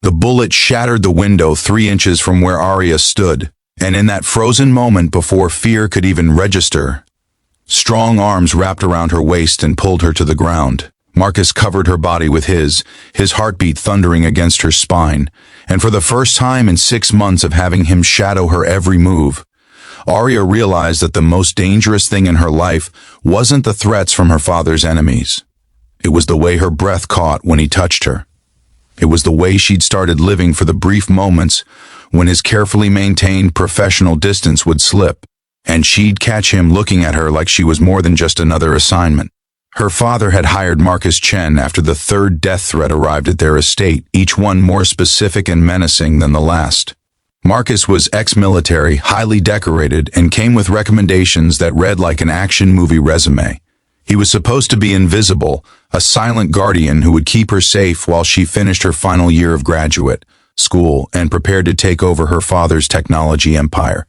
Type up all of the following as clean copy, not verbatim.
The bullet shattered the window 3 inches from where Arya stood, and in that frozen moment before fear could even register, strong arms wrapped around her waist and pulled her to the ground. Marcus covered her body with his heartbeat thundering against her spine, and for the first time in 6 months of having him shadow her every move, Arya realized that the most dangerous thing in her life wasn't the threats from her father's enemies. It was the way her breath caught when he touched her. It was the way she'd started living for the brief moments when his carefully maintained professional distance would slip, and she'd catch him looking at her like she was more than just another assignment. Her father had hired Marcus Chen after the third death threat arrived at their estate, each one more specific and menacing than the last. Marcus was ex-military, highly decorated, and came with recommendations that read like an action movie resume. He was supposed to be invisible, a silent guardian who would keep her safe while she finished her final year of graduate school and prepared to take over her father's technology empire.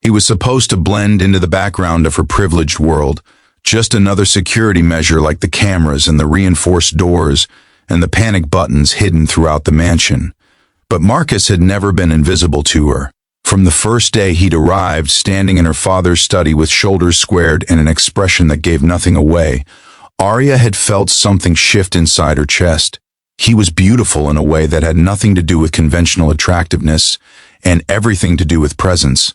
He was supposed to blend into the background of her privileged world, just another security measure like the cameras and the reinforced doors and the panic buttons hidden throughout the mansion. But Marcus had never been invisible to her. From the first day he'd arrived, standing in her father's study with shoulders squared and an expression that gave nothing away, Arya had felt something shift inside her chest. He was beautiful in a way that had nothing to do with conventional attractiveness and everything to do with presence.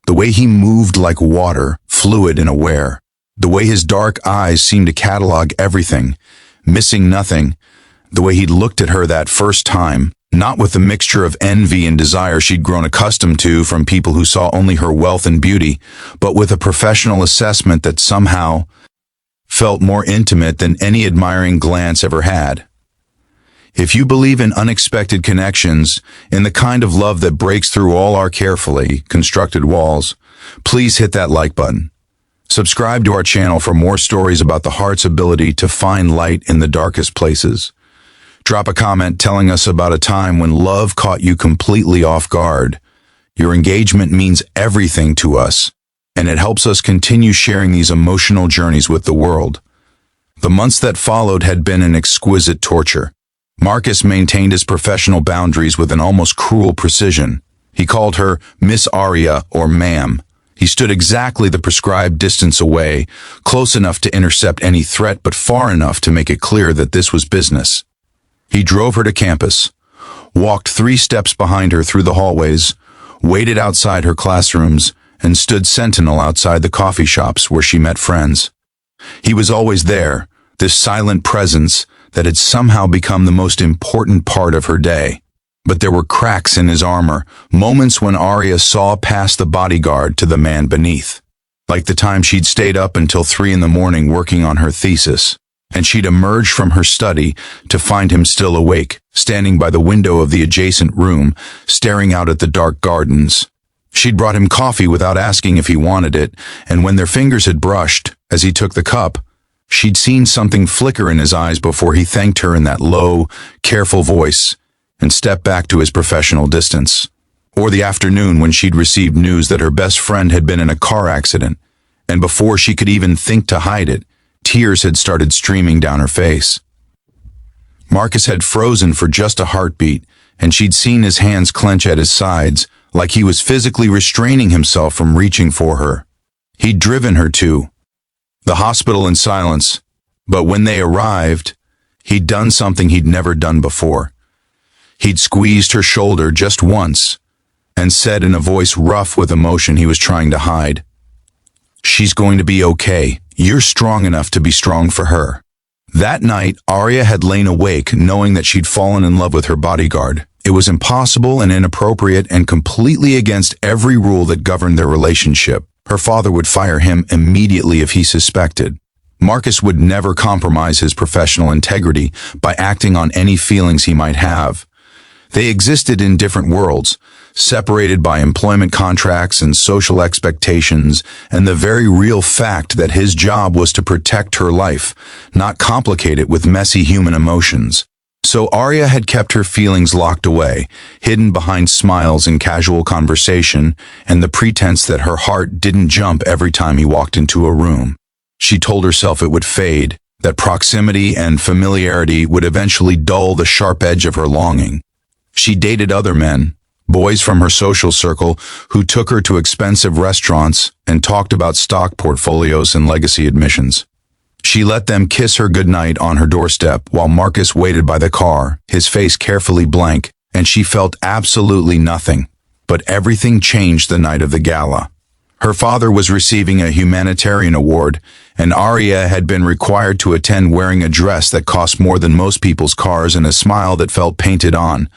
The way he moved like water, fluid and aware. The way his dark eyes seemed to catalog everything, missing nothing. The way he'd looked at her that first time, not with the mixture of envy and desire she'd grown accustomed to from people who saw only her wealth and beauty, but with a professional assessment that somehow felt more intimate than any admiring glance ever had. If you believe in unexpected connections, in the kind of love that breaks through all our carefully constructed walls, please hit that like button. Subscribe to our channel for more stories about the heart's ability to find light in the darkest places. Drop a comment telling us about a time when love caught you completely off guard. Your engagement means everything to us, and it helps us continue sharing these emotional journeys with the world. The months that followed had been an exquisite torture. Marcus maintained his professional boundaries with an almost cruel precision. He called her Miss Arya or Ma'am. He stood exactly the prescribed distance away, close enough to intercept any threat but far enough to make it clear that this was business. He drove her to campus, walked 3 steps behind her through the hallways, waited outside her classrooms, and stood sentinel outside the coffee shops where she met friends. He was always there, this silent presence that had somehow become the most important part of her day. But there were cracks in his armor, moments when Arya saw past the bodyguard to the man beneath. Like the time she'd stayed up until 3 in the morning working on her thesis, and she'd emerged from her study to find him still awake, standing by the window of the adjacent room, staring out at the dark gardens. She'd brought him coffee without asking if he wanted it, and when their fingers had brushed, as he took the cup, she'd seen something flicker in his eyes before he thanked her in that low, careful voice, and stepped back to his professional distance. Or the afternoon when she'd received news that her best friend had been in a car accident, and before she could even think to hide it, tears had started streaming down her face. Marcus had frozen for just a heartbeat, and she'd seen his hands clench at his sides, like he was physically restraining himself from reaching for her. He'd driven her to the hospital in silence, but when they arrived, he'd done something he'd never done before. He'd squeezed her shoulder just once and said in a voice rough with emotion he was trying to hide, "She's going to be okay. You're strong enough to be strong for her." That night, Arya had lain awake knowing that she'd fallen in love with her bodyguard. It was impossible and inappropriate and completely against every rule that governed their relationship. Her father would fire him immediately if he suspected. Marcus would never compromise his professional integrity by acting on any feelings he might have. They existed in different worlds, separated by employment contracts and social expectations, and the very real fact that his job was to protect her life, not complicate it with messy human emotions. So Arya had kept her feelings locked away, hidden behind smiles and casual conversation, and the pretense that her heart didn't jump every time he walked into a room. She told herself it would fade, that proximity and familiarity would eventually dull the sharp edge of her longing. She dated other men, boys from her social circle who took her to expensive restaurants and talked about stock portfolios and legacy admissions. She let them kiss her goodnight on her doorstep while Marcus waited by the car, his face carefully blank, and she felt absolutely nothing. But everything changed the night of the gala. Her father was receiving a humanitarian award, and Arya had been required to attend wearing a dress that cost more than most people's cars and a smile that felt painted on.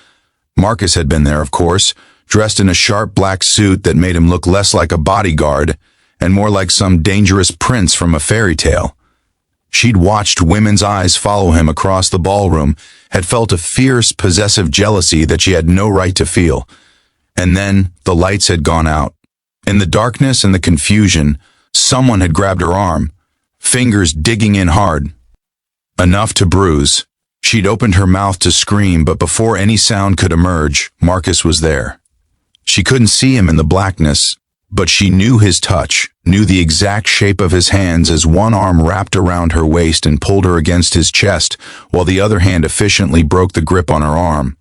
Marcus had been there, of course, dressed in a sharp black suit that made him look less like a bodyguard and more like some dangerous prince from a fairy tale. She'd watched women's eyes follow him across the ballroom, had felt a fierce, possessive jealousy that she had no right to feel. And then the lights had gone out. In the darkness and the confusion, someone had grabbed her arm, fingers digging in hard. Enough to bruise. She'd opened her mouth to scream, but before any sound could emerge, Marcus was there. She couldn't see him in the blackness, but she knew his touch, knew the exact shape of his hands as one arm wrapped around her waist and pulled her against his chest, while the other hand efficiently broke the grip on her arm.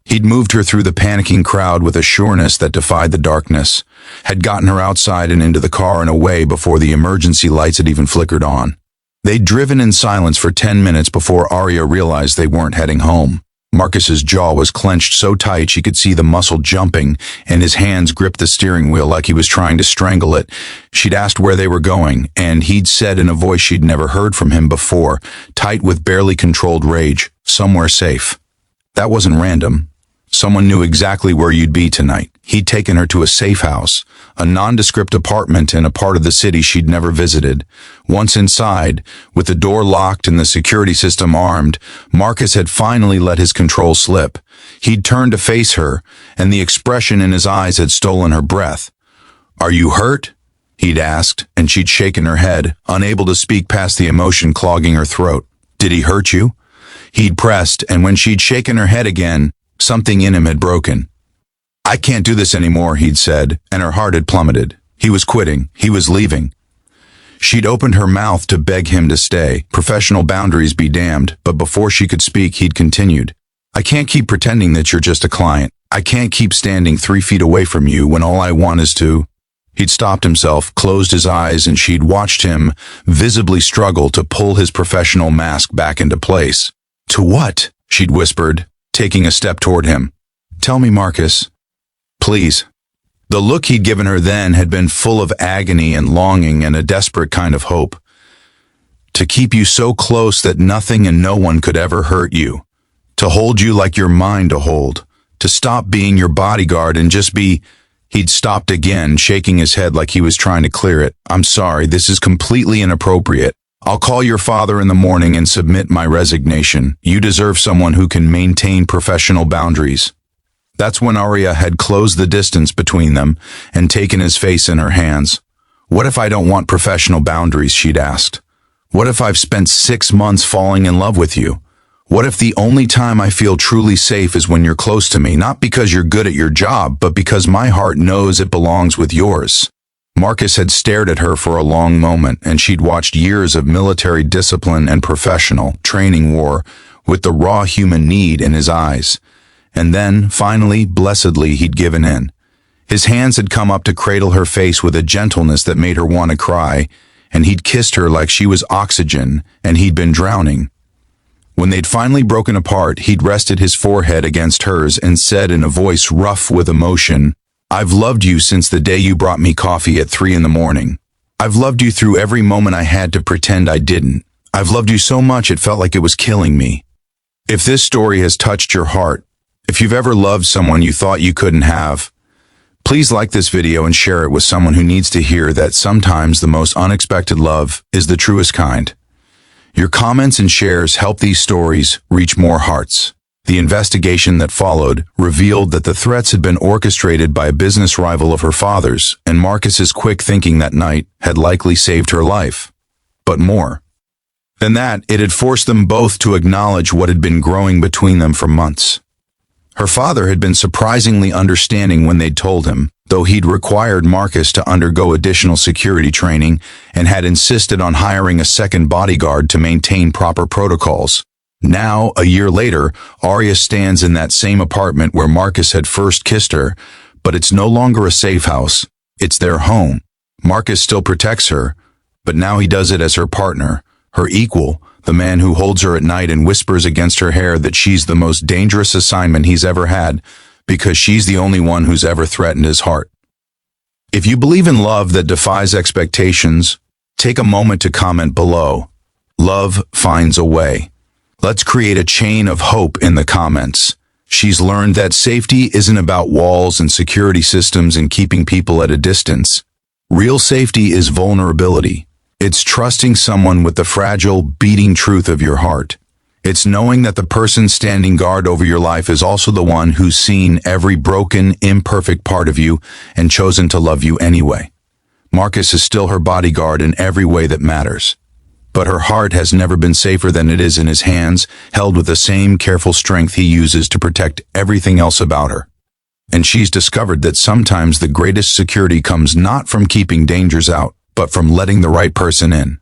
He'd moved her through the panicking crowd with a sureness that defied the darkness, had gotten her outside and into the car and away before the emergency lights had even flickered on. They'd driven in silence for 10 minutes before Arya realized they weren't heading home. Marcus's jaw was clenched so tight she could see the muscle jumping, and his hands gripped the steering wheel like he was trying to strangle it. She'd asked where they were going, and he'd said in a voice she'd never heard from him before, tight with barely controlled rage, somewhere safe. That wasn't random. Someone knew exactly where you'd be tonight. He'd taken her to a safe house, a nondescript apartment in a part of the city she'd never visited. Once inside, with the door locked and the security system armed, Marcus had finally let his control slip. He'd turned to face her, and the expression in his eyes had stolen her breath. "Are you hurt?" he'd asked, and she'd shaken her head, unable to speak past the emotion clogging her throat. "Did he hurt you?" He'd pressed, and when she'd shaken her head again, something in him had broken. "I can't do this anymore," he'd said, and her heart had plummeted. He was quitting. He was leaving. She'd opened her mouth to beg him to stay. Professional boundaries be damned, but before she could speak, he'd continued. "I can't keep pretending that you're just a client. I can't keep standing 3 feet away from you when all I want is to—" He'd stopped himself, closed his eyes, and she'd watched him visibly struggle to pull his professional mask back into place. "To what?" she'd whispered, taking a step toward him. "Tell me, Marcus. Please." The look he'd given her then had been full of agony and longing and a desperate kind of hope. "To keep you so close that nothing and no one could ever hurt you. To hold you like you're mine to hold. To stop being your bodyguard and just be—" He'd stopped again, shaking his head like he was trying to clear it. "I'm sorry, this is completely inappropriate. I'll call your father in the morning and submit my resignation. You deserve someone who can maintain professional boundaries." That's when Arya had closed the distance between them and taken his face in her hands. "What if I don't want professional boundaries?" she'd asked. "What if I've spent 6 months falling in love with you? What if the only time I feel truly safe is when you're close to me, not because you're good at your job, but because my heart knows it belongs with yours?" Marcus had stared at her for a long moment, and she'd watched years of military discipline and professional training war with the raw human need in his eyes. And then, finally, blessedly, he'd given in. His hands had come up to cradle her face with a gentleness that made her want to cry, and he'd kissed her like she was oxygen and he'd been drowning. When they'd finally broken apart, he'd rested his forehead against hers and said in a voice rough with emotion, "I've loved you since the day you brought me coffee at 3 in the morning. I've loved you through every moment I had to pretend I didn't. I've loved you so much it felt like it was killing me." If this story has touched your heart, if you've ever loved someone you thought you couldn't have, please like this video and share it with someone who needs to hear that sometimes the most unexpected love is the truest kind. Your comments and shares help these stories reach more hearts. The investigation that followed revealed that the threats had been orchestrated by a business rival of her father's, and Marcus's quick thinking that night had likely saved her life. But more than that, it had forced them both to acknowledge what had been growing between them for months. Her father had been surprisingly understanding when they'd told him, though he'd required Marcus to undergo additional security training and had insisted on hiring a second bodyguard to maintain proper protocols. Now, a year later, Arya stands in that same apartment where Marcus had first kissed her, but it's no longer a safe house. It's their home. Marcus still protects her, but now he does it as her partner, her equal, the man who holds her at night and whispers against her hair that she's the most dangerous assignment he's ever had because she's the only one who's ever threatened his heart. If you believe in love that defies expectations, take a moment to comment below. Love finds a way. Let's create a chain of hope in the comments. She's learned that safety isn't about walls and security systems and keeping people at a distance. Real safety is vulnerability. It's trusting someone with the fragile, beating truth of your heart. It's knowing that the person standing guard over your life is also the one who's seen every broken, imperfect part of you and chosen to love you anyway. Marcus is still her bodyguard in every way that matters. But her heart has never been safer than it is in his hands, held with the same careful strength he uses to protect everything else about her. And she's discovered that sometimes the greatest security comes not from keeping dangers out, but from letting the right person in.